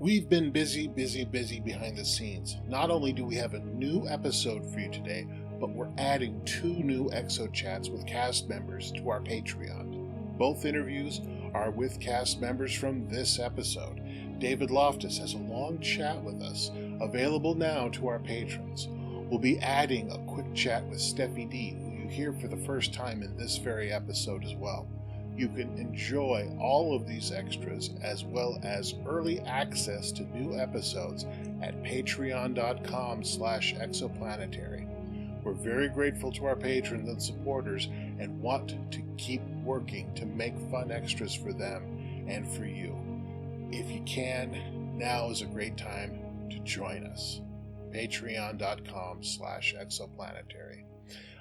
We've been busy behind the scenes. Not only do we have a new episode for you today, but we're adding 2 new Exo Chats with cast members to our Patreon. Both interviews are with cast members from this episode. David Loftus has a long chat with us, available now to our patrons. We'll be adding a quick chat with Steffie D, who you hear for the first time in this very episode as well. You can enjoy all of these extras as well as early access to new episodes at patreon.com/exoplanetary. We're very grateful to our patrons and supporters and want to keep working to make fun extras for them and for you. If you can, now is a great time to join us. patreon.com/exoplanetary.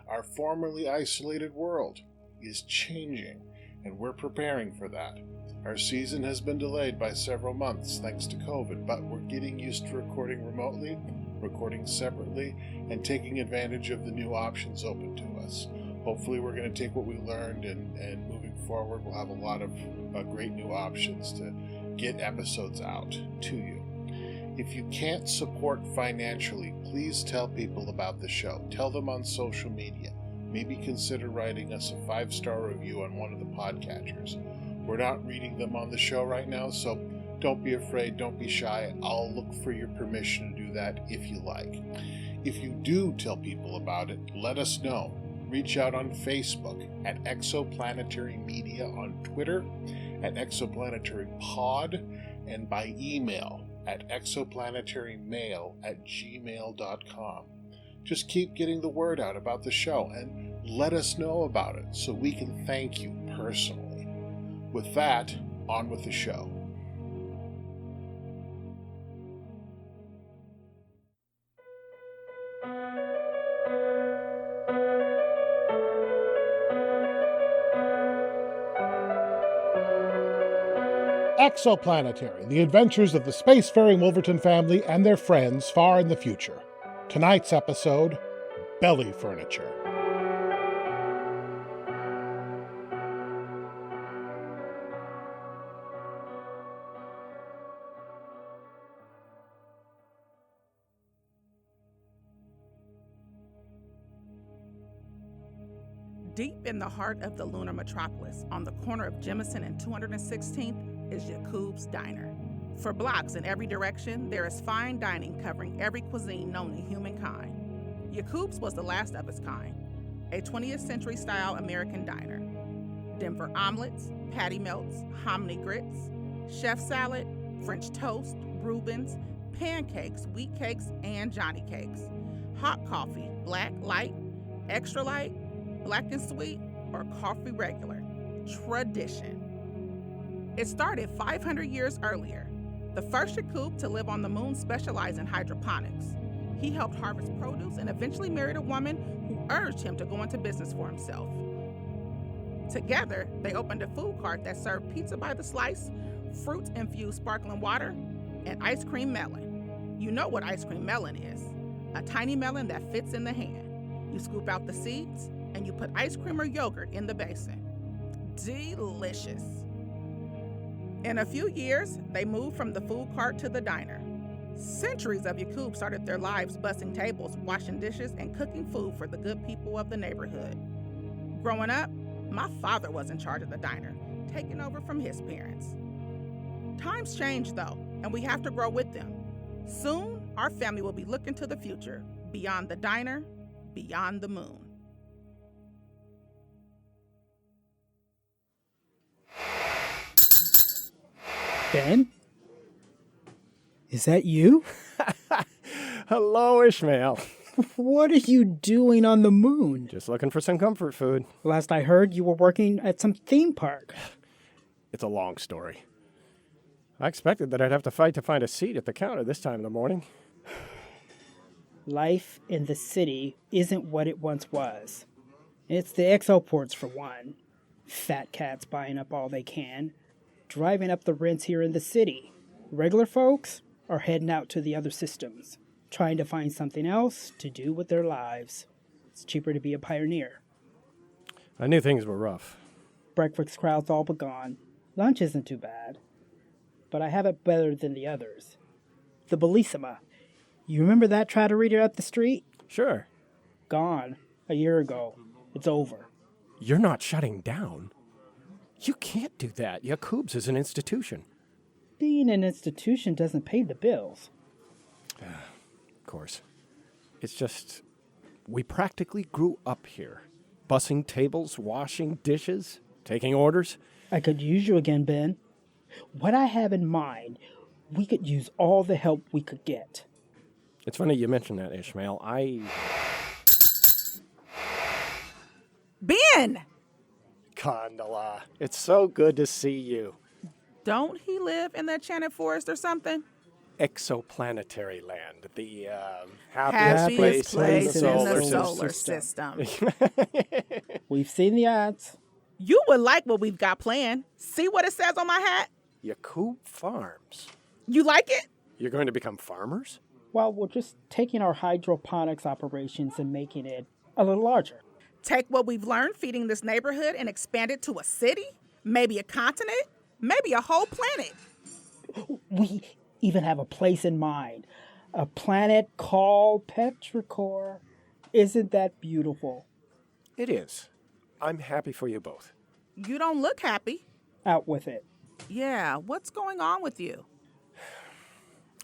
Our formerly isolated world is changing, and we're preparing for that. Our season has been delayed by several months thanks to COVID, but we're getting used to recording remotely, recording separately, and taking advantage of the new options open to us. Hopefully we're going to take what we learned and moving forward we'll have a lot of great new options to get episodes out to you. If you can't support financially, please tell people about the show. Tell them on social media. Maybe consider writing us a 5-star review on one of the podcatchers. We're not reading them on the show right now, so don't be afraid, don't be shy. I'll look for your permission to do that if you like. If you do tell people about it, let us know. Reach out on Facebook at Exoplanetary Media, on Twitter at Exoplanetary Pod, and by email at exoplanetarymail@gmail.com. Just keep getting the word out about the show and let us know about it so we can thank you personally. With that, on with the show. Exoplanetary, the adventures of the spacefaring Wolverton family and their friends far in the future. Tonight's episode, Belly Furniture. Deep in the heart of the lunar metropolis, on the corner of Jemison and 216th, is Yacoub's Diner. For blocks in every direction, there is fine dining covering every cuisine known to humankind. Yacoub's was the last of its kind, a 20th century style American diner. Denver omelets, patty melts, hominy grits, chef salad, French toast, Reubens, pancakes, wheat cakes, and Johnny cakes. Hot coffee, black, light, extra light, black and sweet, or coffee regular. Tradition. It started 500 years earlier. The first Yacoub to live on the moon specialized in hydroponics. He helped harvest produce and eventually married a woman who urged him to go into business for himself. Together, they opened a food cart that served pizza by the slice, fruit-infused sparkling water, and ice cream melon. You know what ice cream melon is. A tiny melon that fits in the hand. You scoop out the seeds, and you put ice cream or yogurt in the basin. Delicious. In a few years, they moved from the food cart to the diner. Centuries of Yacoub started their lives bussing tables, washing dishes, and cooking food for the good people of the neighborhood. Growing up, my father was in charge of the diner, taking over from his parents. Times change, though, and we have to grow with them. Soon, our family will be looking to the future, beyond the diner, beyond the moon. Ben? Is that you? Hello, Ishmael. What are you doing on the moon? Just looking for some comfort food. Last I heard, you were working at some theme park. It's a long story. I expected that I'd have to fight to find a seat at the counter this time in the morning. Life in the city isn't what it once was. It's the exoports for one. Fat cats buying up all they can, driving up the rents here in the city. Regular folks are heading out to the other systems, trying to find something else to do with their lives. It's cheaper to be a pioneer. I knew things were rough. Breakfast crowd's all but gone. Lunch isn't too bad. but I have it better than the others. The Bellissima. You remember that trotter reader up the street? Sure. Gone. A year ago. It's over. You're not shutting down. You can't do that. Yacoub's is an institution. Being an institution doesn't pay the bills. Of course. It's just, we practically grew up here. Bussing tables, washing dishes, taking orders. I could use you again, Ben. What I have in mind, we could use all the help we could get. It's funny you mention that, Ishmael. Ben! Condola, it's so good to see you. Don't he live in the Enchanted Forest or something? Exoplanetary land, the Happiest place in the solar solar system. We've seen the ads. You would like what we've got planned. See what it says on my hat? Yacoub Farms. You like it? You're going to become farmers? Well, we're just taking our hydroponics operations and making it a little larger. Take what we've learned feeding this neighborhood and expand it to a city? Maybe a continent? Maybe a whole planet? We even have a place in mind. A planet called Petrichor. Isn't that beautiful? It is. I'm happy for you both. You don't look happy. Out with it. Yeah, what's going on with you?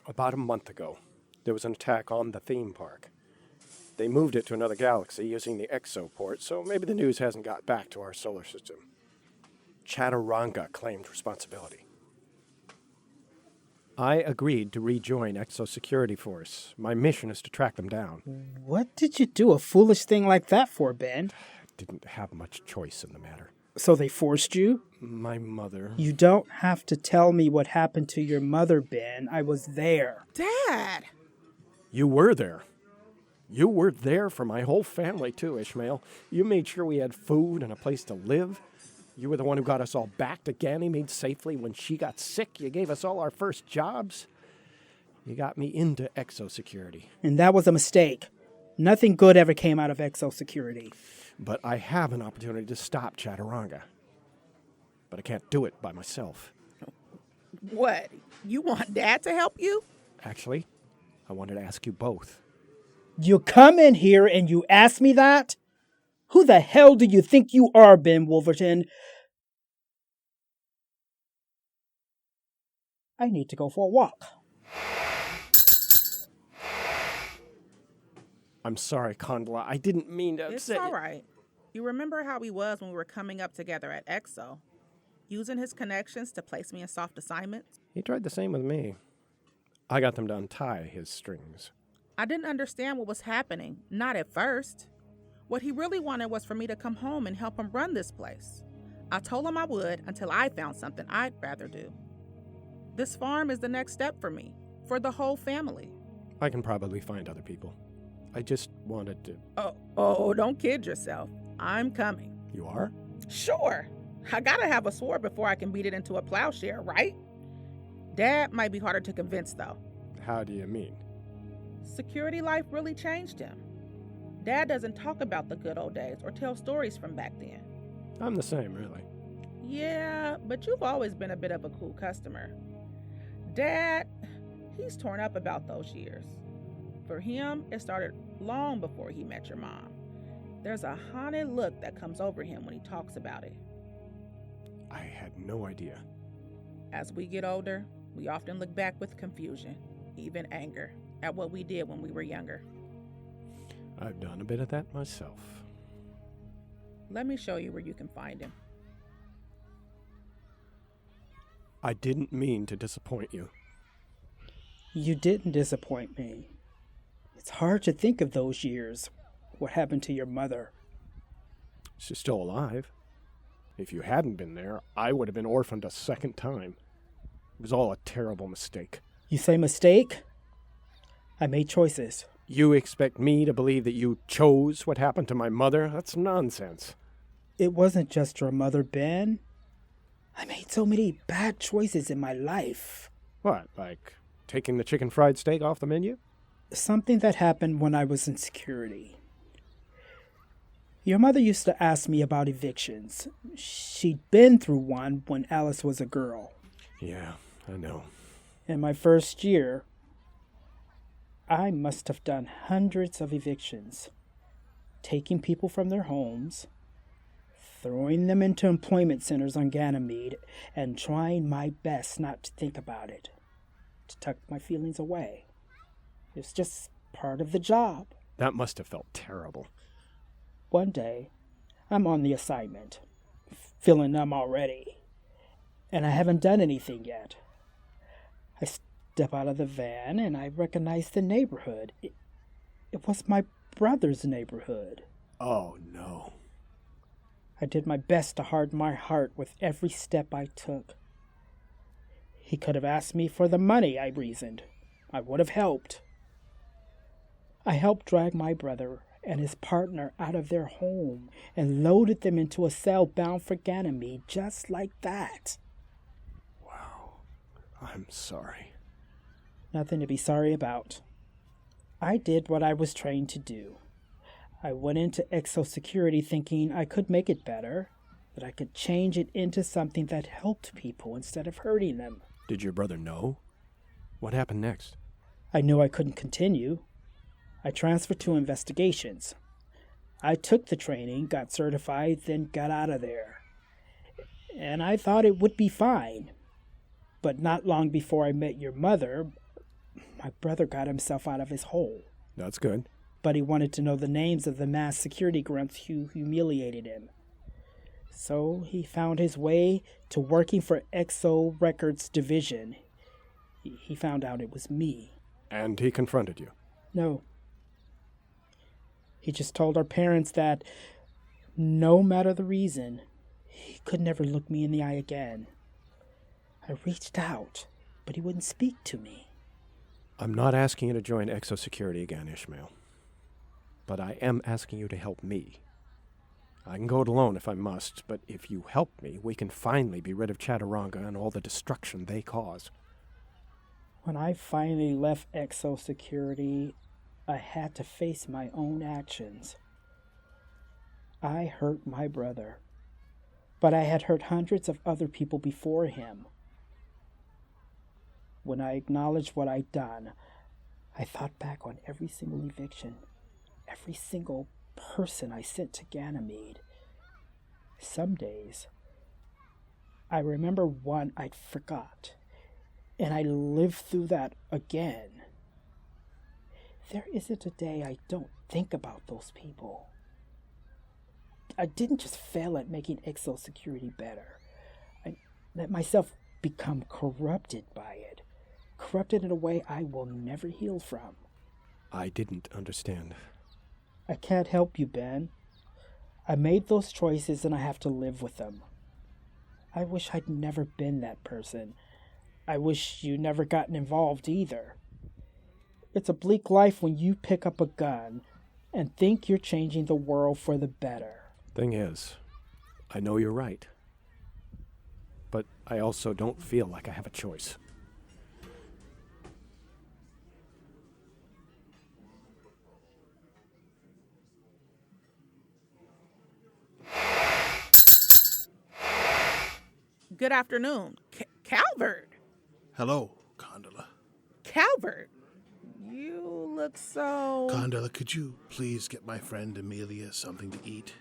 About a month ago, there was an attack on the theme park. They moved it to another galaxy using the exoport, so maybe the news hasn't got back to our solar system. Chaturanga claimed responsibility. I agreed to rejoin Exo Security Force. My mission is to track them down. What did you do a foolish thing like that for, Ben? Didn't have much choice in the matter. So they forced you? My mother... You don't have to tell me what happened to your mother, Ben. I was there. Dad! You were there. You were there for my whole family, too, Ishmael. You made sure we had food and a place to live. You were the one who got us all back to Ganymede safely when she got sick. You gave us all our first jobs. You got me into Exo Security. And that was a mistake. Nothing good ever came out of Exo Security. But I have an opportunity to stop Chaturanga. But I can't do it by myself. What? You want Dad to help you? Actually, I wanted to ask you both. You come in here and you ask me that? Who the hell do you think you are, Ben Wolverton? I need to go for a walk. I'm sorry, Condola. I didn't mean to It's upset all right. You remember how he was when we were coming up together at Exo? Using his connections to place me in soft assignments? He tried the same with me. I got them to untie his strings. I didn't understand what was happening, not at first. What he really wanted was for me to come home and help him run this place. I told him I would until I found something I'd rather do. This farm is the next step for me, for the whole family. I can probably find other people. I just wanted to... Oh, don't kid yourself. I'm coming. You are? Sure. I gotta have a sword before I can beat it into a plowshare, right? Dad might be harder to convince, though. How do you mean? Security life really changed him. Dad doesn't talk about the good old days or tell stories from back then. I'm the same, really. Yeah, but you've always been a bit of a cool customer. Dad, he's torn up about those years. For him, it started long before he met your mom. There's a haunted look that comes over him when he talks about it. I had no idea. As we get older, we often look back with confusion, even anger, at what we did when we were younger. I've done a bit of that myself. Let me show you where you can find him. I didn't mean to disappoint you. You didn't disappoint me. It's hard to think of those years. What happened to your mother? She's still alive. If you hadn't been there, I would have been orphaned a second time. It was all a terrible mistake. You say mistake? I made choices. You expect me to believe that you chose what happened to my mother? That's nonsense. It wasn't just your mother, Ben. I made so many bad choices in my life. What, like taking the chicken fried steak off the menu? Something that happened when I was in security. Your mother used to ask me about evictions. She'd been through one when Alice was a girl. Yeah, I know. In my first year, I must have done hundreds of evictions, taking people from their homes, throwing them into employment centers on Ganymede, and trying my best not to think about it, to tuck my feelings away. It's just part of the job. That must have felt terrible. One day, I'm on the assignment, feeling numb already, and I haven't done anything yet. I step out of the van and I recognize the neighborhood. It was my brother's neighborhood. Oh, no. I did my best to harden my heart with every step I took. He could have asked me for the money, I reasoned. I would have helped. I helped drag my brother and his partner out of their home and loaded them into a cell bound for Ganymede just like that. Wow. I'm sorry. Nothing to be sorry about. I did what I was trained to do. I went into Exosecurity thinking I could make it better, that I could change it into something that helped people instead of hurting them. Did your brother know? What happened next? I knew I couldn't continue. I transferred to investigations. I took the training, got certified, then got out of there. And I thought it would be fine. But not long before I met your mother, my brother got himself out of his hole. That's good. But he wanted to know the names of the mass security grunts who humiliated him. So he found his way to working for Exo Records Division. He found out it was me. And he confronted you? No. He just told our parents that, no matter the reason, he could never look me in the eye again. I reached out, but he wouldn't speak to me. I'm not asking you to join Exosecurity again, Ishmael. But I am asking you to help me. I can go it alone if I must, but if you help me, we can finally be rid of Chaturanga and all the destruction they cause. When I finally left Exosecurity, I had to face my own actions. I hurt my brother, but I had hurt hundreds of other people before him. When I acknowledged what I'd done, I thought back on every single eviction, every single person I sent to Ganymede. Some days, I remember one I'd forgot, and I lived through that again. There isn't a day I don't think about those people. I didn't just fail at making Exosecurity better. I let myself become corrupted by it. Corrupted in a way I will never heal from. I didn't understand. I can't help you, Ben. I made those choices and I have to live with them. I wish I'd never been that person. I wish you never gotten involved either. It's a bleak life when you pick up a gun and think you're changing the world for the better. Thing is, I know you're right. But I also don't feel like I have a choice. Good afternoon. Calvert. Hello, Condola. Calvert. You look so... Condola, could you please get my friend Amelia something to eat?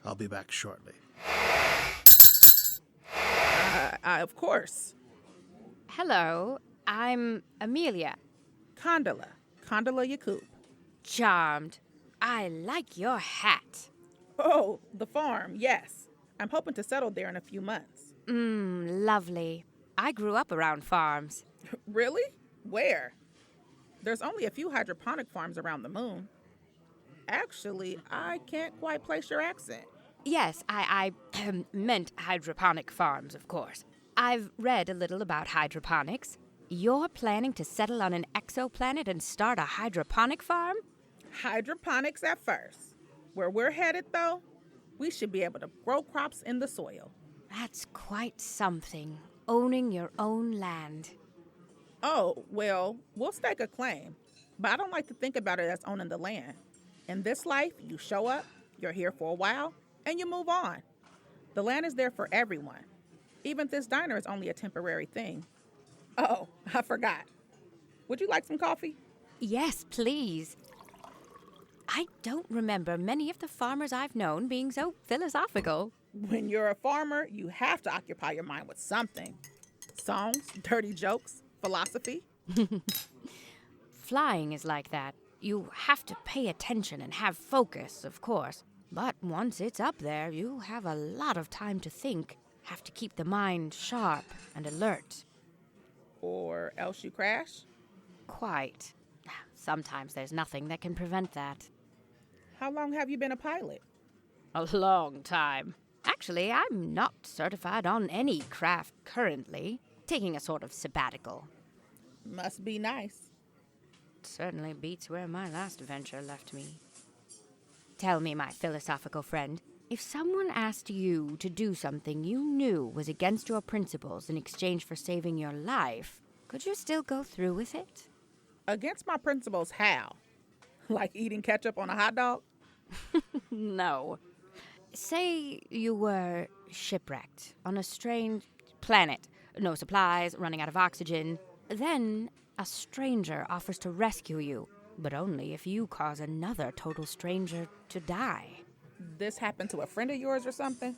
I'll be back shortly. Of course. Hello, I'm Amelia. Condola Yacoub. Charmed. I like your hat. Oh, the farm, yes. I'm hoping to settle there in a few months. Lovely. I grew up around farms. Really? Where? There's only a few hydroponic farms around the moon. Actually, I can't quite place your accent. Yes, I meant hydroponic farms, of course. I've read a little about hydroponics. You're planning to settle on an exoplanet and start a hydroponic farm? Hydroponics at first. Where we're headed, though, we should be able to grow crops in the soil. That's quite something, owning your own land. Oh, well, we'll stake a claim, but I don't like to think about it as owning the land. In this life, you show up, you're here for a while, and you move on. The land is there for everyone. Even this diner is only a temporary thing. Oh, I forgot. Would you like some coffee? Yes, please. I don't remember many of the farmers I've known being so philosophical. When you're a farmer, you have to occupy your mind with something. Songs, dirty jokes, philosophy. Flying is like that. You have to pay attention and have focus, of course. But once it's up there, you have a lot of time to think. Have to keep the mind sharp and alert. Or else you crash. Quite. Sometimes there's nothing that can prevent that. How long have you been a pilot? A long time. Actually, I'm not certified on any craft currently. Taking a sort of sabbatical. Must be nice. Certainly beats where my last venture left me. Tell me, my philosophical friend, if someone asked you to do something you knew was against your principles in exchange for saving your life, could you still go through with it? Against my principles, how? Like eating ketchup on a hot dog? No. Say you were shipwrecked on a strange planet. No supplies, running out of oxygen. Then a stranger offers to rescue you, but only if you cause another total stranger to die. This happened to a friend of yours or something?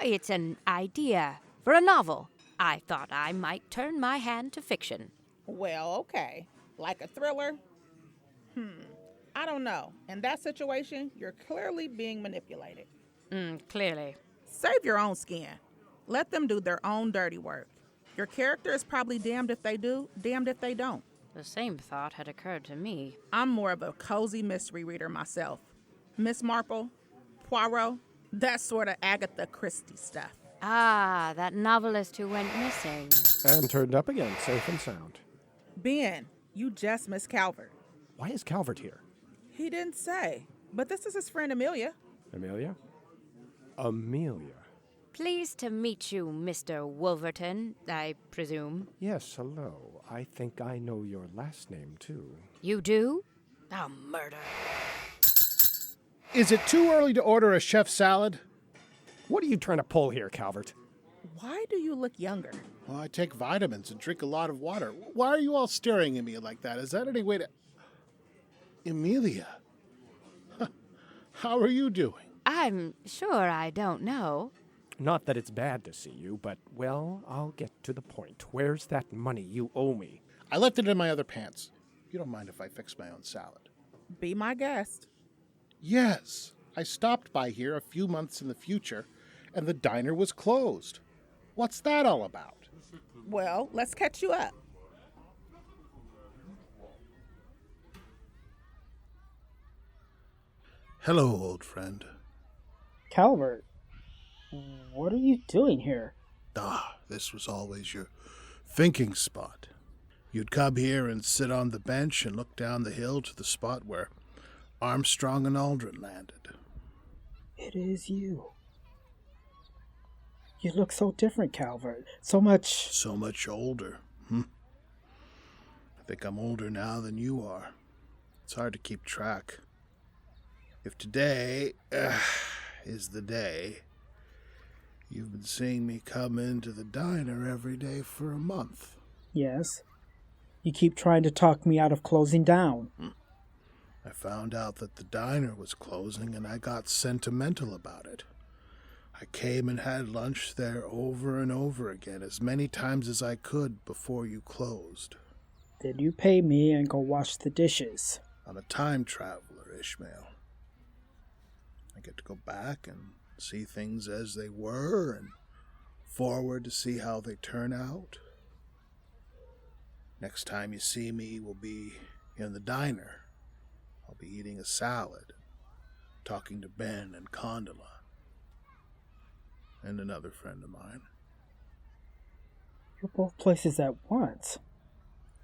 It's an idea for a novel. I thought I might turn my hand to fiction. Well, okay. Like a thriller? I don't know. In that situation, you're clearly being manipulated. Clearly. Save your own skin. Let them do their own dirty work. Your character is probably damned if they do, damned if they don't. The same thought had occurred to me. I'm more of a cozy mystery reader myself. Miss Marple, Poirot, that sort of Agatha Christie stuff. Ah, that novelist who went missing. And turned up again, safe and sound. Ben, you just missed Calvert. Why is Calvert here? He didn't say, but this is his friend Amelia. Amelia? Amelia. Pleased to meet you, Mr. Wolverton, I presume. Yes, hello. I think I know your last name, too. You do? Oh, murder. Is it too early to order a chef salad? What are you trying to pull here, Calvert? Why do you look younger? Well, I take vitamins and drink a lot of water. Why are you all staring at me like that? Is that any way to... Amelia? How are you doing? I'm sure I don't know. Not that it's bad to see you, but, well, I'll get to the point. Where's that money you owe me? I left it in my other pants. You don't mind if I fix my own salad? Be my guest. Yes. I stopped by here a few months in the future, and the diner was closed. What's that all about? Well, let's catch you up. Hello, old friend. Calvert, what are you doing here? This was always your thinking spot. You'd come here and sit on the bench and look down the hill to the spot where Armstrong and Aldrin landed. It is you. You look so different, Calvert. So much older. I think I'm older now than you are. It's hard to keep track. If today is the day, you've been seeing me come into the diner every day for a month. Yes. You keep trying to talk me out of closing down. I found out that the diner was closing and I got sentimental about it. I came and had lunch there over and over again, as many times as I could before you closed. Then you pay me and go wash the dishes. I'm a time traveler, Ishmael. I get to go back and see things as they were and forward to see how they turn out. Next time you see me will be in the diner. I'll be eating a salad, talking to Ben and Condola, and another friend of mine. You're both places at once.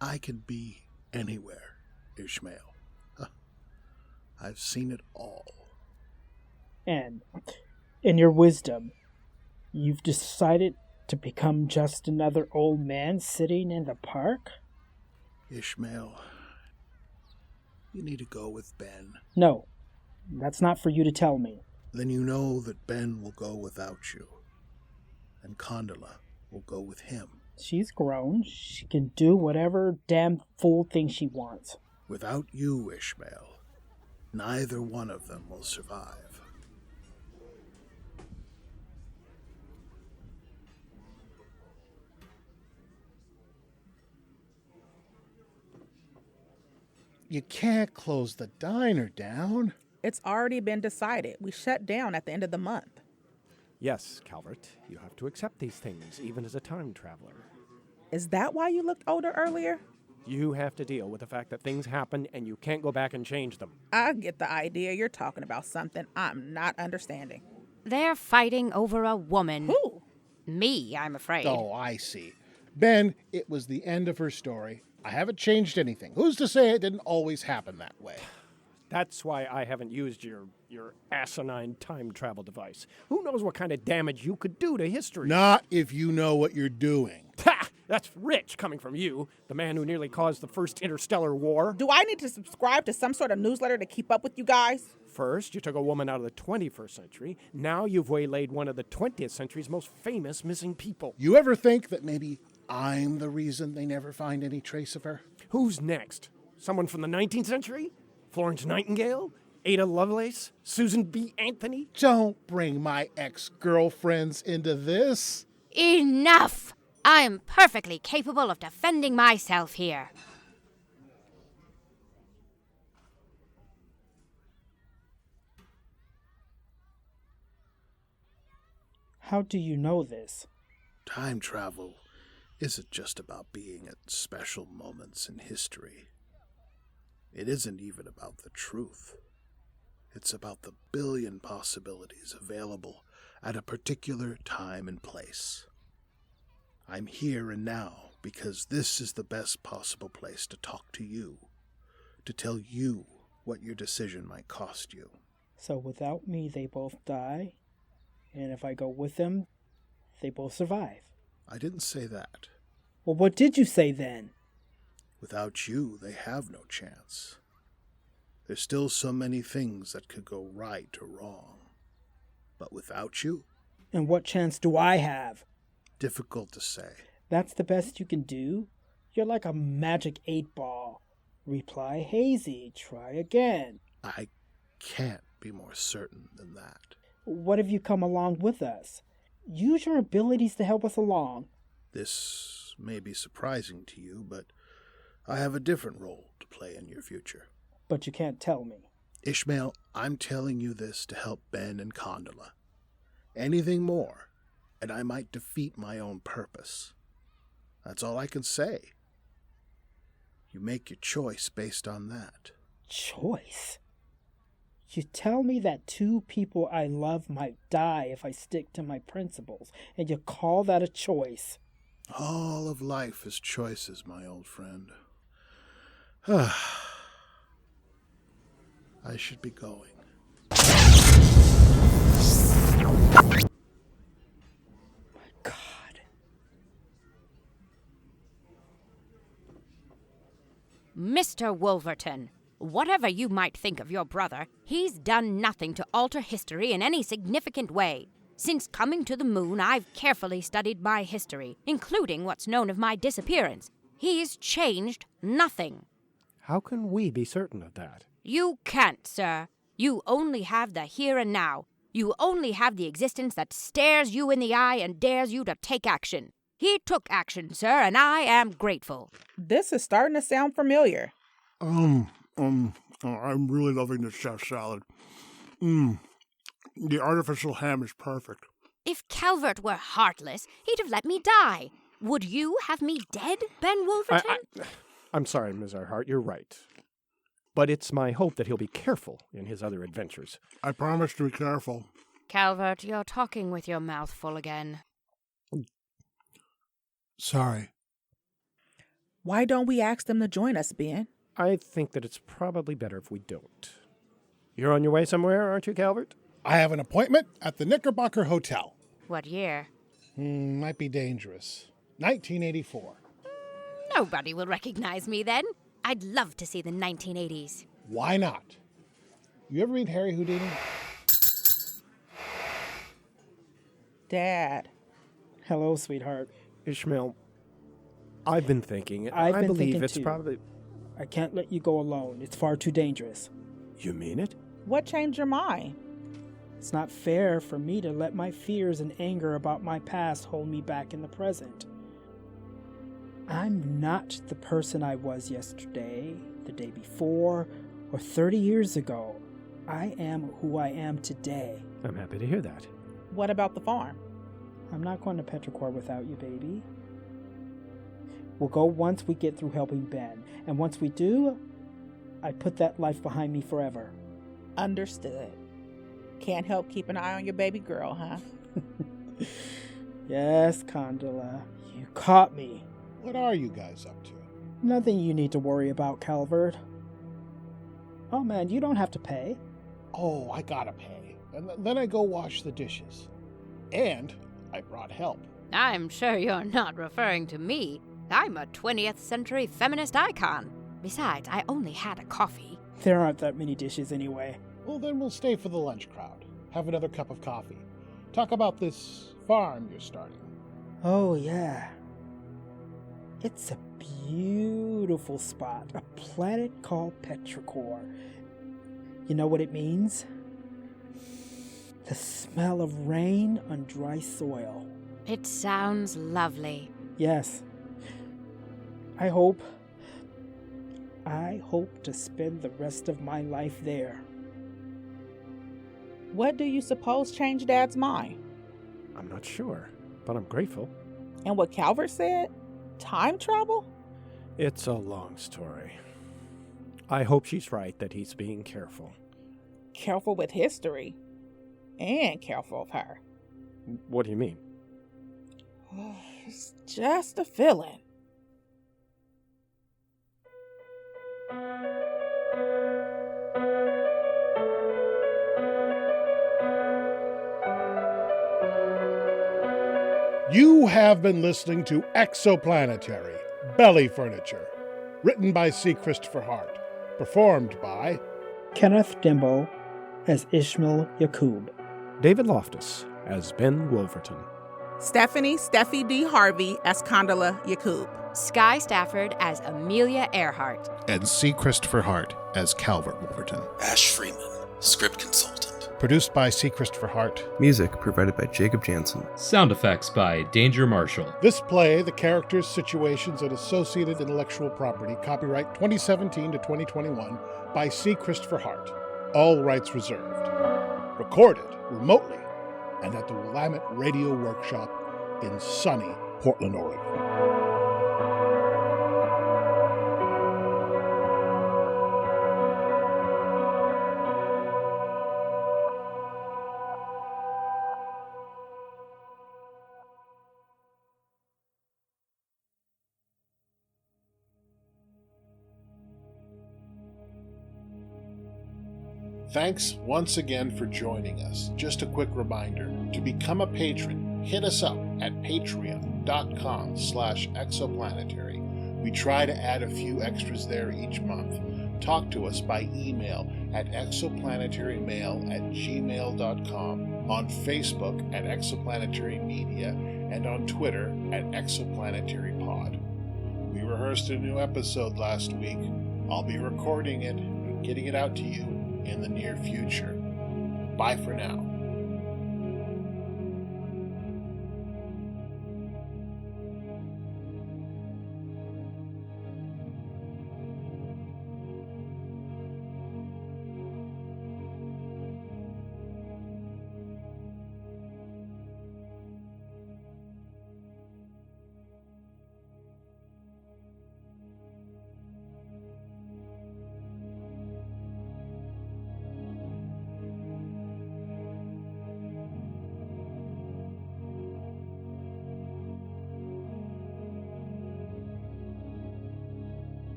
I could be anywhere, Ishmael. I've seen it all. And, in your wisdom, you've decided to become just another old man sitting in the park? Ishmael, you need to go with Ben. No, that's not for you to tell me. Then you know that Ben will go without you. And Condola. will go with him. She's grown. She can do whatever damn fool thing she wants. Without you, Ishmael, neither one of them will survive. You can't close the diner down. It's already been decided. We shut down at the end of the month. Yes, Calvert, you have to accept these things, even as a time traveler. Is that why you looked older earlier? You have to deal with the fact that things happen and you can't go back and change them. I get the idea you're talking about something I'm not understanding. They're fighting over a woman. Who? Me, I'm afraid. Oh, I see. Ben, it was the end of her story. I haven't changed anything. Who's to say it didn't always happen that way? That's why I haven't used your asinine time travel device. Who knows what kind of damage you could do to history? Not if you know what you're doing. Ha! That's rich coming from you, the man who nearly caused the first interstellar war. Do I need to subscribe to some sort of newsletter to keep up with you guys? First, you took a woman out of the 21st century. Now you've waylaid one of the 20th century's most famous missing people. You ever think that maybe I'm the reason they never find any trace of her? Who's next? Someone from the 19th century? Florence Nightingale? Ada Lovelace? Susan B. Anthony? Don't bring my ex-girlfriends into this. Enough! I am perfectly capable of defending myself here. How do you know this? Time travel isn't just about being at special moments in history. It isn't even about the truth. It's about the billion possibilities available at a particular time and place. I'm here and now because this is the best possible place to talk to you, to tell you what your decision might cost you. So without me, they both die, and if I go with them, they both survive. I didn't say that. Well, what did you say then? Without you, they have no chance. There's still so many things that could go right or wrong. But without you? And what chance do I have? Difficult to say. That's the best you can do? You're like a magic 8-ball. Reply hazy. Try again. I can't be more certain than that. What if you come along with us? Use your abilities to help us along. This may be surprising to you, but I have a different role to play in your future. But you can't tell me. Ishmael, I'm telling you this to help Ben and Condola. Anything more, and I might defeat my own purpose. That's all I can say. You make your choice based on that. Choice? You tell me that 2 people I love might die if I stick to my principles, and you call that a choice? All of life is choices, my old friend. I should be going. My God. Mr. Wolverton, whatever you might think of your brother, he's done nothing to alter history in any significant way. Since coming to the moon, I've carefully studied my history, including what's known of my disappearance. He's changed nothing. How can we be certain of that? You can't, sir. You only have the here and now. You only have the existence that stares you in the eye and dares you to take action. He took action, sir, and I am grateful. This is starting to sound familiar. I'm really loving this chef salad. The artificial ham is perfect. If Calvert were heartless, he'd have let me die. Would you have me dead, Ben Wolverton? I'm sorry, Ms. Earhart, you're right. But it's my hope that he'll be careful in his other adventures. I promise to be careful. Calvert, you're talking with your mouth full again. Sorry. Why don't we ask them to join us, Ben? I think that it's probably better if we don't. You're on your way somewhere, aren't you, Calvert? I have an appointment at the Knickerbocker Hotel. What year? Might be dangerous. 1984. Nobody will recognize me then. I'd love to see the 1980s. Why not? You ever read Harry Houdini? Dad. Hello, sweetheart. Ishmael, I've been thinking. I've I been believe thinking it's too. probably... I can't let you go alone. It's far too dangerous. You mean it? What changed your mind? It's not fair for me to let my fears and anger about my past hold me back in the present. I'm not the person I was yesterday, the day before, or 30 years ago. I am who I am today. I'm happy to hear that. What about the farm? I'm not going to Petrichor without you, baby. We'll go once we get through helping Ben, and once we do, I put that life behind me forever. Understood. Can't help keep an eye on your baby girl, huh? Yes, Condola, you caught me. What are you guys up to? Nothing you need to worry about, Calvert. Oh man, you don't have to pay. Oh, I gotta pay. And then I go wash the dishes. And I brought help. I'm sure you're not referring to me. I'm a 20th century feminist icon. Besides, I only had a coffee. There aren't that many dishes anyway. Well, then we'll stay for the lunch crowd. Have another cup of coffee. Talk about this farm you're starting. Oh yeah. It's a beautiful spot. A planet called Petrichor. You know what it means? The smell of rain on dry soil. It sounds lovely. Yes. I hope to spend the rest of my life there. What do you suppose changed Dad's mind? I'm not sure, but I'm grateful. And what Calvert said? Time travel? It's a long story. I hope she's right that he's being careful. Careful with history. And careful of her. What do you mean? It's just a feeling. You have been listening to Exoplanetary, Belly Furniture, written by C. Christopher Hart, performed by Kenneth Dembo as Ishmael Yacoub. David Loftus as Ben Wolverton. Steffie D. Harvey as Condola Yacoub. Skye Stafford as Amelia Earhart. and C. Christopher Hart as Calvert Wolverton. Ash Freeman, script consultant. Produced by C. Christopher Hart. Music provided by Jacob Jansen. Sound effects by Danger Marshall. This play, the characters, situations, and associated intellectual property, copyright 2017 to 2021 by C. Christopher Hart. All rights reserved. Recorded remotely and at the Willamette Radio Workshop in sunny Portland, Oregon. Thanks once again for joining us. Just a quick reminder, to become a patron, hit us up at patreon.com/exoplanetary. We try to add a few extras there each month. Talk to us by email at exoplanetarymail@gmail.com, on Facebook at Exoplanetary Media, and on Twitter at ExoplanetaryPod. We rehearsed a new episode last week. I'll be recording it and getting it out to you in the near future. Bye for now.